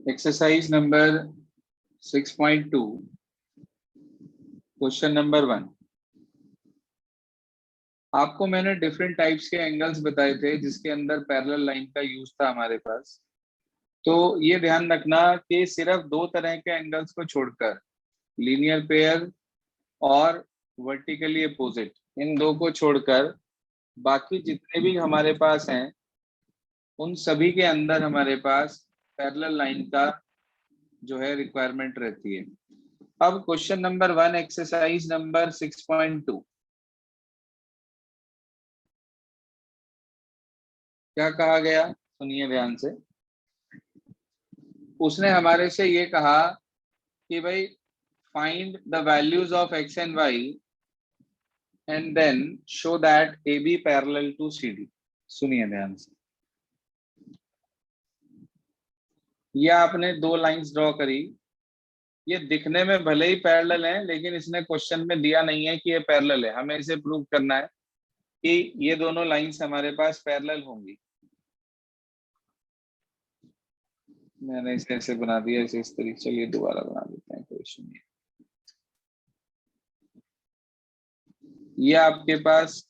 Exercise number 6.2 question number 1। आपको मैंने different types के एंगल्स बताए थे जिसके अंदर पैरेलल लाइन का यूज था हमारे पास। तो ये ध्यान रखना कि सिर्फ दो तरह के एंगल्स को छोड़कर लीनियर पेयर और वर्टिकली अपोजिट, इन दो को छोड़कर बाकी जितने भी हमारे पास हैं उन सभी के अंदर हमारे पास पैरेलल लाइन का जो है रिक्वायरमेंट रहती है। अब क्वेश्चन नंबर 1 एक्सरसाइज नंबर 6.2 क्या कहा गया, सुनिए ध्यान से। उसने हमारे से ये कहा कि भाई find the values of x and y and then show that A B parallel to C D. सुनिए ध्यान से। ये आपने दो लाइंस ड्रॉ करी, ये दिखने में भले ही पैरेलल है लेकिन इसने क्वेश्चन में दिया नहीं है कि ये पैरेलल है। हमें इसे प्रूव करना है कि ये दोनों लाइंस हमारे पास पैरेलल होंगी। मैंने इसे ऐसे बना दिया, इसे इस तरीके से, ये दोबारा बना देते हैं, कोई इशू नहीं। ये आपके पास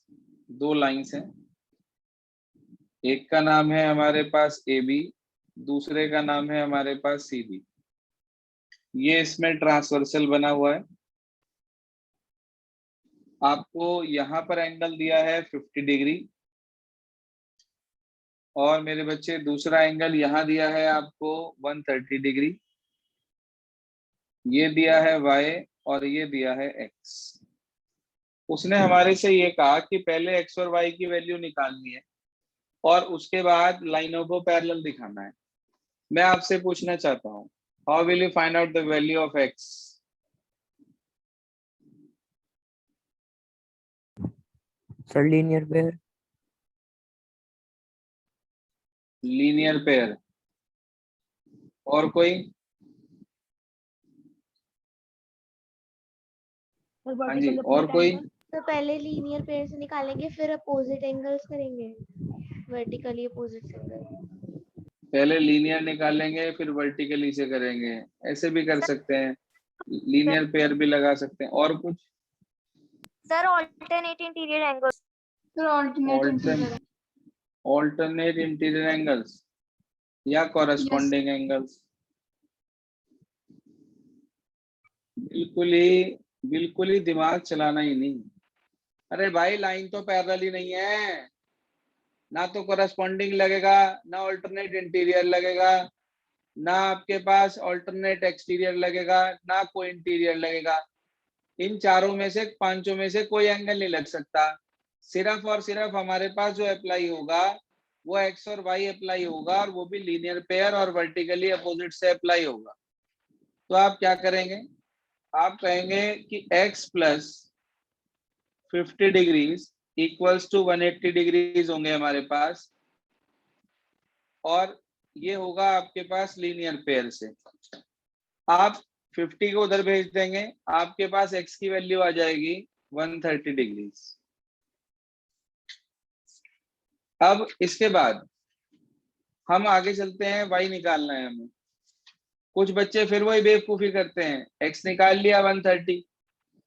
दो लाइंस हैं, एक का नाम है हमारे पास ए बी, दूसरे का नाम है हमारे पास सी डी। ये इसमें ट्रांसवर्सल बना हुआ है। आपको यहां पर एंगल दिया है 50 डिग्री और मेरे बच्चे दूसरा एंगल यहां दिया है आपको 130 डिग्री। ये दिया है y और ये दिया है x। उसने हमारे से ये कहा कि पहले x और y की वैल्यू निकालनी है और उसके बाद लाइनों को पैरेलल दिखाना है। मैं आपसे पूछना चाहता हूँ, how will you find out the value of x? Sir linear pair. Linear pair. और कोई? हाँ जी, और कोई? तो पहले लीनियर पेयर से निकालेंगे फिर अपोजिट एंगल्स करेंगे, वर्टिकली अपोजिट एंगल। पहले लीनियर निकालेंगे फिर वर्टिकली से करेंगे, ऐसे भी कर सकते हैं, लीनियर पेयर भी लगा सकते हैं। और कुछ? Sir alternate interior angles. Sir alternate interior angles या कॉरेस्पॉन्डिंग एंगल्स। बिल्कुल ही दिमाग चलाना ही नहीं। अरे भाई लाइन तो पैरेलल ही नहीं है, ना तो कॉरेस्पॉन्डिंग लगेगा, ना ऑल्टरनेट इंटीरियर लगेगा, ना आपके पास ऑल्टरनेट एक्सटीरियर लगेगा, ना कोई इंटीरियर लगेगा। इन चारों में से, पांचों में से कोई एंगल नहीं लग सकता। सिर्फ और सिर्फ हमारे पास जो अप्लाई होगा वो एक्स और वाई अप्लाई होगा, और वो भी लीनियर पेयर और वर्टिकली अपोजिट से अप्लाई होगा। तो आप क्या करेंगे? आप कहेंगे कि x plus 50 degrees equals to 180 degrees होंगे हमारे पास, और ये होगा आपके पास लीनियर पेयर से। आप 50 को उधर भेज देंगे, आपके पास x की वैल्यू आ जाएगी 130 डिग्रीज। अब इसके बाद हम आगे चलते हैं, y निकालना है हमें। कुछ बच्चे फिर वही बेवकूफी करते हैं, x निकाल लिया 130,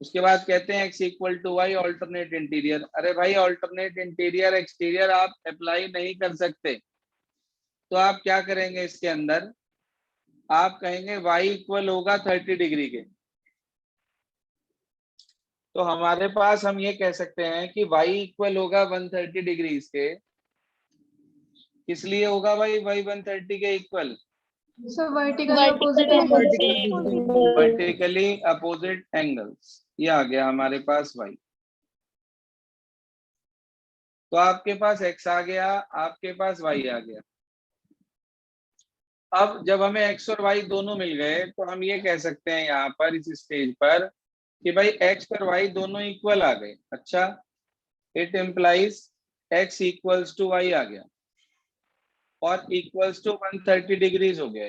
उसके बाद कहते हैं x equal to y alternate interior. अरे भाई ऑल्टरनेट इंटीरियर एक्सटीरियर आप अप्लाई नहीं कर सकते। तो आप क्या करेंगे? इसके अंदर आप कहेंगे y इक्वल होगा 30 डिग्री के। तो हमारे पास हम ये कह सकते हैं कि y इक्वल होगा 130 डिग्री के। किस लिए होगा भाई y 130 के इक्वल? Vertically opposite angles. ये आ गया हमारे पास y। तो आपके पास x आ गया, आपके पास y आ गया। अब जब हमें x और y दोनों मिल गए तो हम ये कह सकते हैं यहाँ पर इस स्टेज पर कि भाई x और y दोनों इक्वल आ गए। अच्छा, it implies x equals to y आ गया और इक्वल्स टू 130 डिग्रीज हो गया।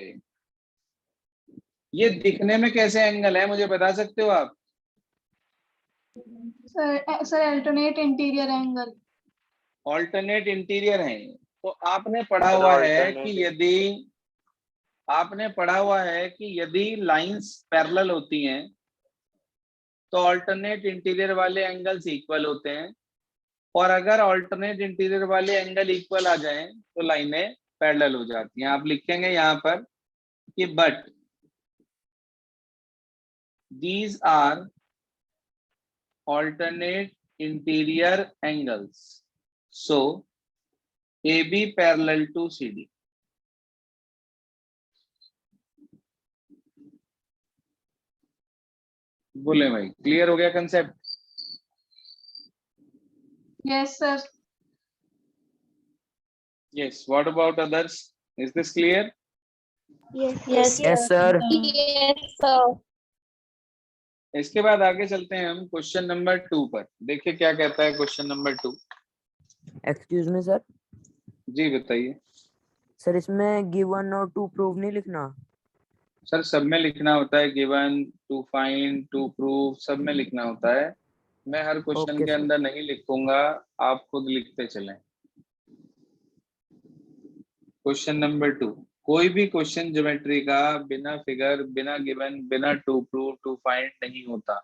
ये दिखने में कैसे एंगल है मुझे बता सकते हो आप? Sir alternate interior angle. Alternate interior है। तो आपने पढ़ा हुआ है कि यदि आपने पढ़ा हुआ है कि यदि लाइंस पैरेलल होती हैं तो ऑल्टरनेट इंटीरियर वाले एंगल्स इक्वल होते हैं, और अगर ऑल्टरनेट इंटीरियर वाले एंगल इक्वल आ जाएं तो लाइनें पैरेलल हो जाती हैं। आप लिखेंगे यहाँ पर कि but these are alternate interior angles, so AB parallel to CD। बोले भाई, क्लियर हो गया concept? Yes, sir. Yes, what about others? Is this clear? Yes, Yes, sir. Yes, sir. इसके बाद आगे चलते हैं हम क्वेश्चन नंबर 2 पर। देखिए क्या कहता है question number 2। Excuse me sir. जी बताइए। सर इसमें गिवन और टू प्रूव नहीं लिखना? सर सब में लिखना होता है, given, to find, to prove, सब में लिखना होता है। मैं हर क्वेश्चन Okay, के sir. अंदर नहीं लिखूंगा, आप खुद लिखते चलें। क्वेश्चन नंबर 2, कोई भी क्वेश्चन ज्योमेट्री का बिना फिगर, बिना गिवन, बिना टू प्रूव, टू फाइंड नहीं होता।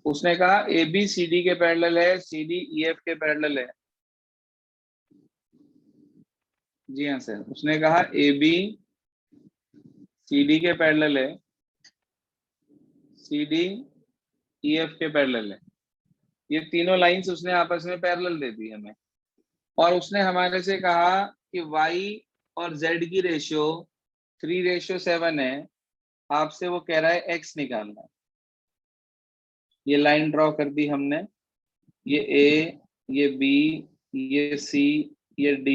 उसने कहा ए बी सी डी के पैरेलल है, सी डी ई एफ के पैरेलल है। जी हाँ सर, उसने कहा ए बी सी डी के पैरेलल है, सी डी ई एफ के पैरेलल है। ये तीनों लाइंस उसने आपस में पैरेलल दे दी हमें, और उसने हमारे से कहा कि y और z की रेशियो 3:7 है। आपसे वो कह रहा है x निकालना है। ये लाइन ड्रॉ कर दी हमने, ये a, ये b, ये c, ये d,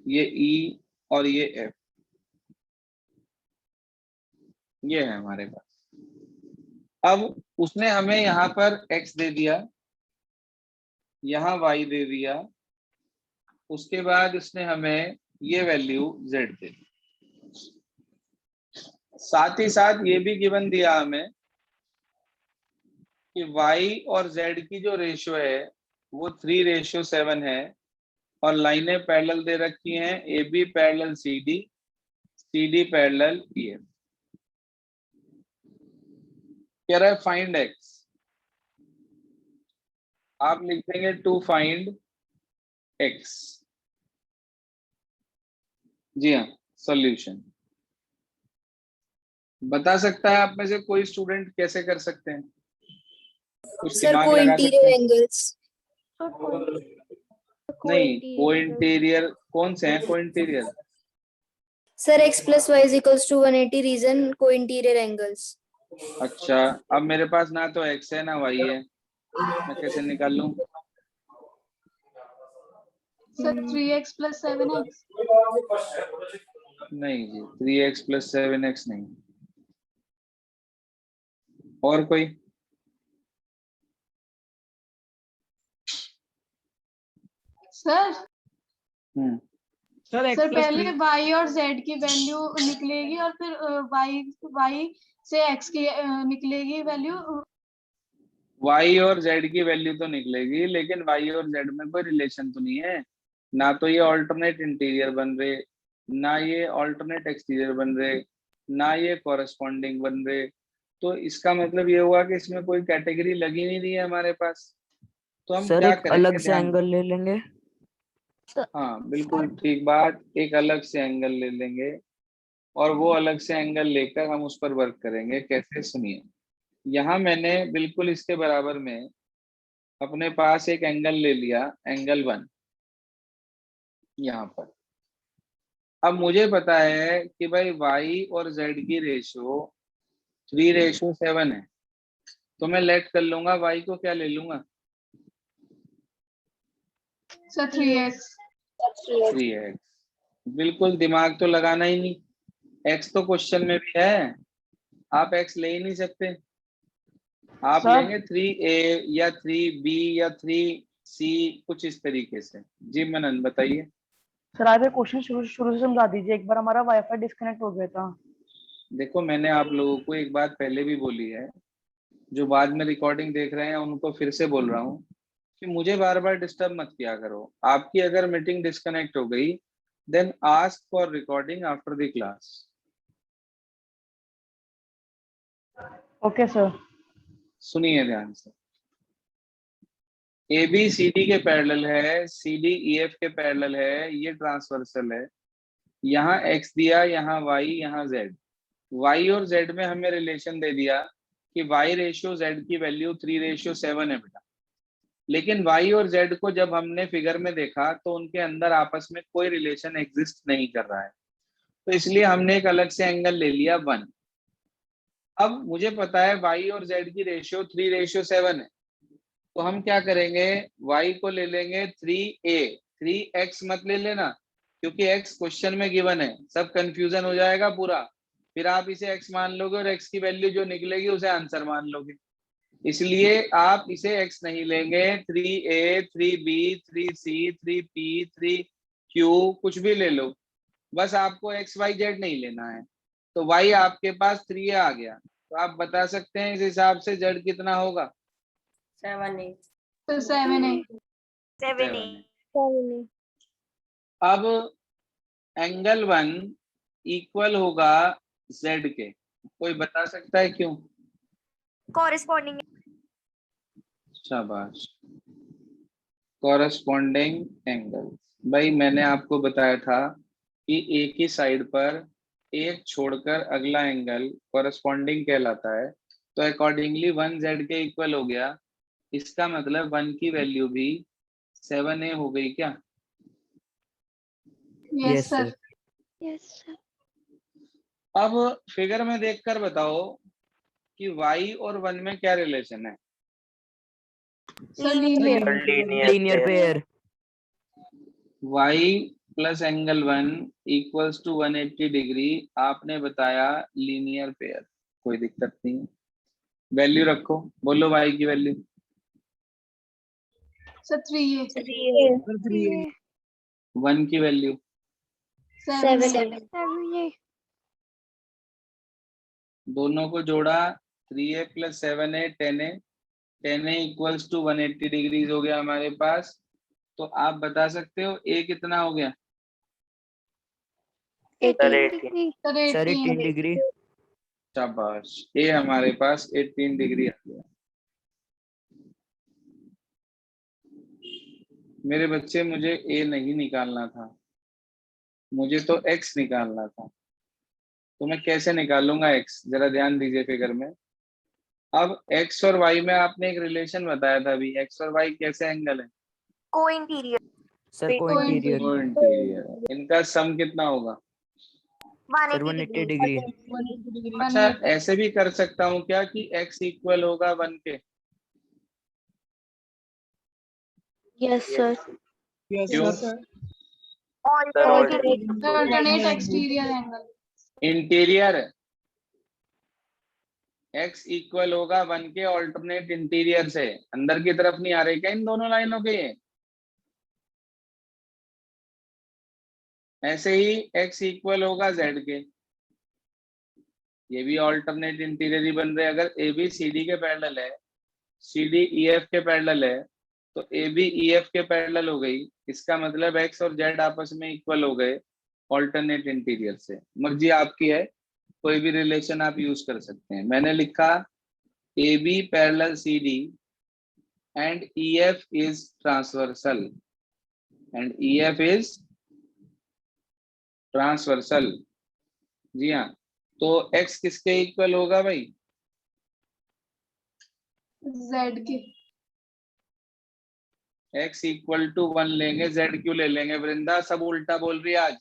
ये e और ये f, ये है हमारे पास। अब उसने हमें यहाँ पर x दे दिया, यहाँ y दे दिया, उसके बाद उसने हमें ये वैल्यू z दे दी। साथ ही साथ ये भी गिवन दिया हमें कि y और z की जो रेशियो है वो 3:7 है, और लाइनें पैरेलल दे रखी हैं, A B parallel C D parallel E F. कह रहा है फाइंड x। आप लिख देंगे टू फाइंड x। जी हाँ, सॉल्यूशन बता सकता है आप में से कोई स्टूडेंट कैसे कर सकते हैं? कुछ सर दिमाग को लगा सकते इंटीरियर हैं? एंगल्स। नहीं, को इंटीरियर कौन से हैं? को interior sir x + y = 180 reason को इंटीरियर एंगल्स। अच्छा, अब मेरे पास ना तो x है ना y है, मैं कैसे निकाल लूं? Sir, 3x + 7x. नहीं जी, 3x + 7x नहीं। और कोई? सर सर सर पहले y और z की वैल्यू निकलेगी और फिर y से x की निकलेगी वैल्यू। y और z की वैल्यू तो निकलेगी, लेकिन y और z में कोई रिलेशन तो नहीं है। ना तो ये ऑल्टरनेट इंटीरियर बन रहे, ना ये ऑल्टरनेट एक्सटीरियर बन रहे, ना ये कॉरेस्पॉन्डिंग बन रहे। तो इसका मतलब ये हुआ कि इसमें कोई कैटेगरी लगी नहीं रही है हमारे पास। तो हम सर क्या एक करेंगे? अलग से एंगल ले लेंगे। हाँ बिल्कुल ठीक बात, एक अलग से एंगल ले लेंगे, और वो अलग से एंगल लेकर हम उस पर वर्क करेंगे। कैसे, सुनिए। यहाँ मैंने बिल्कुल इसके बराबर में अपने पास एक एंगल ले लिया, एंगल 1 यहाँ पर। अब मुझे पता है कि भाई y और z की रेशियो 3:7 है, तो मैं लेट कर लूंगा y को, क्या ले लूंगा? Sir 3x। 3x। बिल्कुल दिमाग तो लगाना ही नहीं, x तो क्वेश्चन में भी है, आप x ले ही नहीं सकते। आप सर? लेंगे 3a या 3b या 3c, कुछ इस तरीके से। जी मनन बताइए। सर आप ये क्वेश्चन शुरू से समझा दीजिए, एक बार हमारा वाईफाई डिस्कनेक्ट हो गया था। देखो मैंने आप लोगों को एक बात पहले भी बोली है, जो बाद में रिकॉर्डिंग देख रहे हैं उनको फिर से बोल रहा हूँ कि मुझे बार बार डिस्टर्ब मत किया करो। आपकी अगर मीटिंग डिस्कनेक्ट हो गई, then ask for recording after the class. Okay sir. सुनिए ध्यान से, ए बी सी डी के पैरेलल है, सी डी ई एफ के पैरेलल है, ये ट्रांसवर्सल है। यहाँ एक्स दिया, यहाँ वाई, यहाँ जेड। वाई और जेड में हमें रिलेशन दे दिया कि वाई रेशियो जेड की वैल्यू 3:7 है बेटा। लेकिन वाई और जेड को जब हमने फिगर में देखा तो उनके अंदर आपस में कोई रिलेशन एग्जिस्ट नहीं कर रहा है, तो इसलिए हमने एक अलग से एंगल ले लिया 1। अब मुझे पता है वाई और जेड की रेशियो 3:7 है, तो हम क्या करेंगे, y को ले लेंगे 3a। 3x मत ले लेना, क्योंकि x क्वेश्चन में गिवन है, सब कंफ्यूजन हो जाएगा पूरा। फिर आप इसे x मान लोगे और x की वैल्यू जो निकलेगी उसे आंसर मान लोगे। इसलिए आप इसे x नहीं लेंगे, 3a, 3b, 3c, 3p, 3q कुछ भी ले लो, बस आपको x, y, z नहीं लेना है। तो y आपके पास 3a आ गया, तो आप बता सकते हैं इस हिसाब से z कितना होगा? 7 8 7 अब एंगल 1 इक्वल होगा z के, कोई बता सकता है क्यों? कॉरेस्पॉन्डिंग शाबाश, कॉरेस्पॉन्डिंग एंगल। भाई मैंने आपको बताया था कि एक ही साइड पर एक छोड़कर अगला एंगल कॉरेस्पॉन्डिंग कहलाता है, तो अकॉर्डिंगली 1 z के इक्वल हो गया। इसका मतलब 1 की वैल्यू भी 7a हो गई क्या? Yes sir. Yes sir. अब फिगर में देखकर बताओ कि y और 1 में क्या रिलेशन है? Linear pair. y plus angle 1 equals to 180 degree, आपने बताया लीनियर पेयर, कोई दिक्कत नहीं। वैल्यू रखो, बोलो y की वैल्यू। सर 3a 1 की वैल्यू 7 दोनों को जोड़ा, 3a plus 7a 10a, 10a equals to 180 degrees हो गया हमारे पास। तो आप बता सकते हो a कितना हो गया? 18 डिग्री। Sir 18 degree. शाबाश, a हमारे पास 18 डिग्री आ गया। मेरे बच्चे, मुझे a नहीं निकालना था, मुझे तो x निकालना था। तो मैं कैसे निकालूंगा x, जरा ध्यान दीजिए फिगर में। अब x और y में आपने एक रिलेशन बताया था अभी, x और y कैसे एंगल है? को इंटीरियर सर को इंटीरियर। कोइंटीरियर। इनका सम कितना होगा? Sir 180 degree. अच्छा, ऐसे भी कर सकता हूँ क्या कि x इक्वल होगा 1 के? Yes sir. क्यों? Alternate exterior angle. Interior x equal होगा 1 के ऑल्टरनेट इंटीरियर से। अंदर की तरफ नहीं आ रहे क्या इन दोनों लाइनों के? ऐसे ही x इक्वल होगा z के, ये भी ऑल्टरनेट इंटीरियर ही बन रहे। अगर ए बी सी डी के पैरेलल है, सी डी ई एफ के पैरेलल है, तो ए बी ई एफ के पैरेलल हो गई, इसका मतलब x और z आपस में इक्वल हो गए ऑल्टरनेट इंटीरियर से। मर्जी आपकी है, कोई भी रिलेशन आप यूज कर सकते हैं। मैंने लिखा A B parallel C D and E F is transversal, and E F is transversal. जी हाँ, तो x किसके इक्वल होगा भाई? जेड के। x इक्वल टू 1 लेंगे, z क्यों ले लेंगे? वृंदा सब उल्टा बोल रही है आज।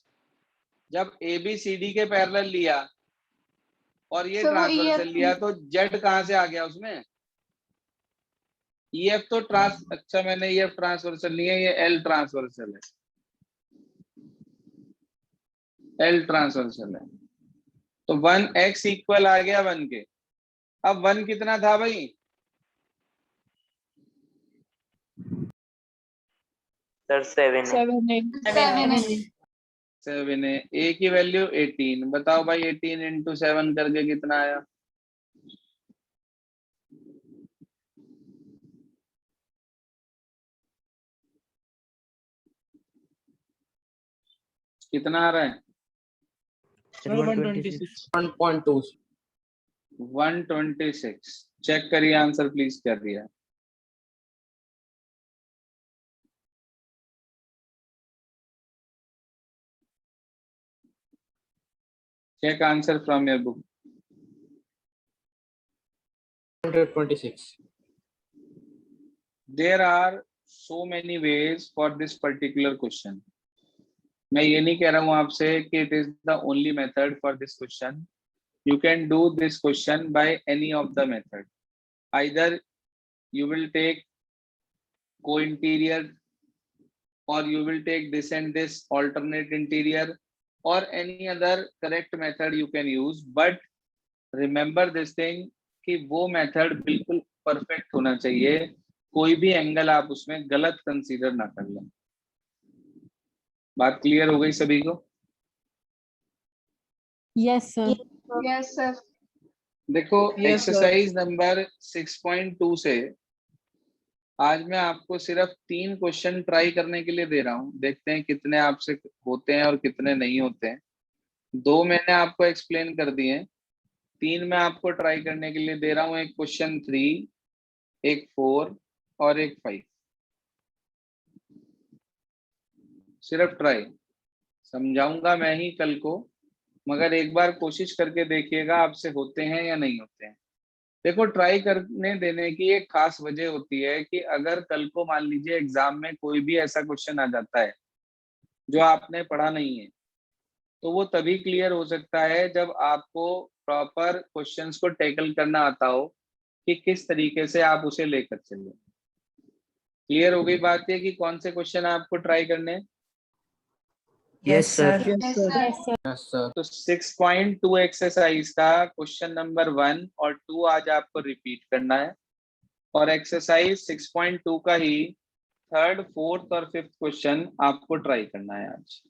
जब ए बी सी डी के पैरेलल लिया और ये सर, वो ट्रांसवर्सल EF लिया, तो z कहां से आ गया उसमें? EF तो अच्छा मैंने EF ट्रांसवर्सल नहीं है, ये L ट्रांसवर्सल है, L ट्रांसवर्सल है। तो 1x इक्वल आ गया 1 के। अब 1 कितना था भाई? सर 7 है। a की वैल्यू 18। बताओ भाई 18 इंटू 7 करके कितना आया? कितना आ रहा है? 126। 1.2 126 चेक करिए आंसर प्लीज क्या दिया है। Check answer from your book. 126. There are so many ways for this particular question. मैं ये नहीं कह रहा हूँ आपसे कि it is the only method for this question. You can do this question by any of the method. Either you will take co-interior, or you will take this and this alternate interior, or any other correct method you can use. But remember this thing कि वो method बिल्कुल perfect होना चाहिए, कोई भी angle आप उसमें गलत कंसीडर ना कर लें। बात क्लियर हो गई सभी को? Yes sir. Yes sir. देखो Yes, sir. एक्सरसाइज नंबर 6.2 से आज मैं आपको सिर्फ 3 क्वेश्चन ट्राई करने के लिए दे रहा हूँ। देखते हैं कितने आपसे होते हैं और कितने नहीं होते हैं। 2 मैंने आपको एक्सप्लेन कर दिए हैं, 3 मैं आपको ट्राई करने के लिए दे रहा हूँ। एक क्वेश्चन 3, एक 4 और एक 5। सिर्फ ट्राई, समझाऊंगा मैं ही कल को, मगर एक बार कोशिश करके देखिएगा आपसे होते हैं या नहीं होते हैं। देखो ट्राई करने देने की एक खास वजह होती है कि अगर कल को मान लीजिए एग्जाम में कोई भी ऐसा क्वेश्चन आ जाता है जो आपने पढ़ा नहीं है, तो वो तभी क्लियर हो सकता है जब आपको प्रॉपर क्वेश्चंस को टैकल करना आता हो कि किस तरीके से आप उसे लेकर चले। क्लियर हो गई बात ये कि कौन से क्वेश्चन आपको ट्राई करने हैं? Yes, sir. Yes sir. Yes, sir. तो 6.2 एक्सरसाइज का क्वेश्चन नंबर 1 और 2 आज आपको रिपीट करना है, और एक्सरसाइज 6.2 का ही 3rd, 4th और 5th क्वेश्चन आपको ट्राई करना है आज।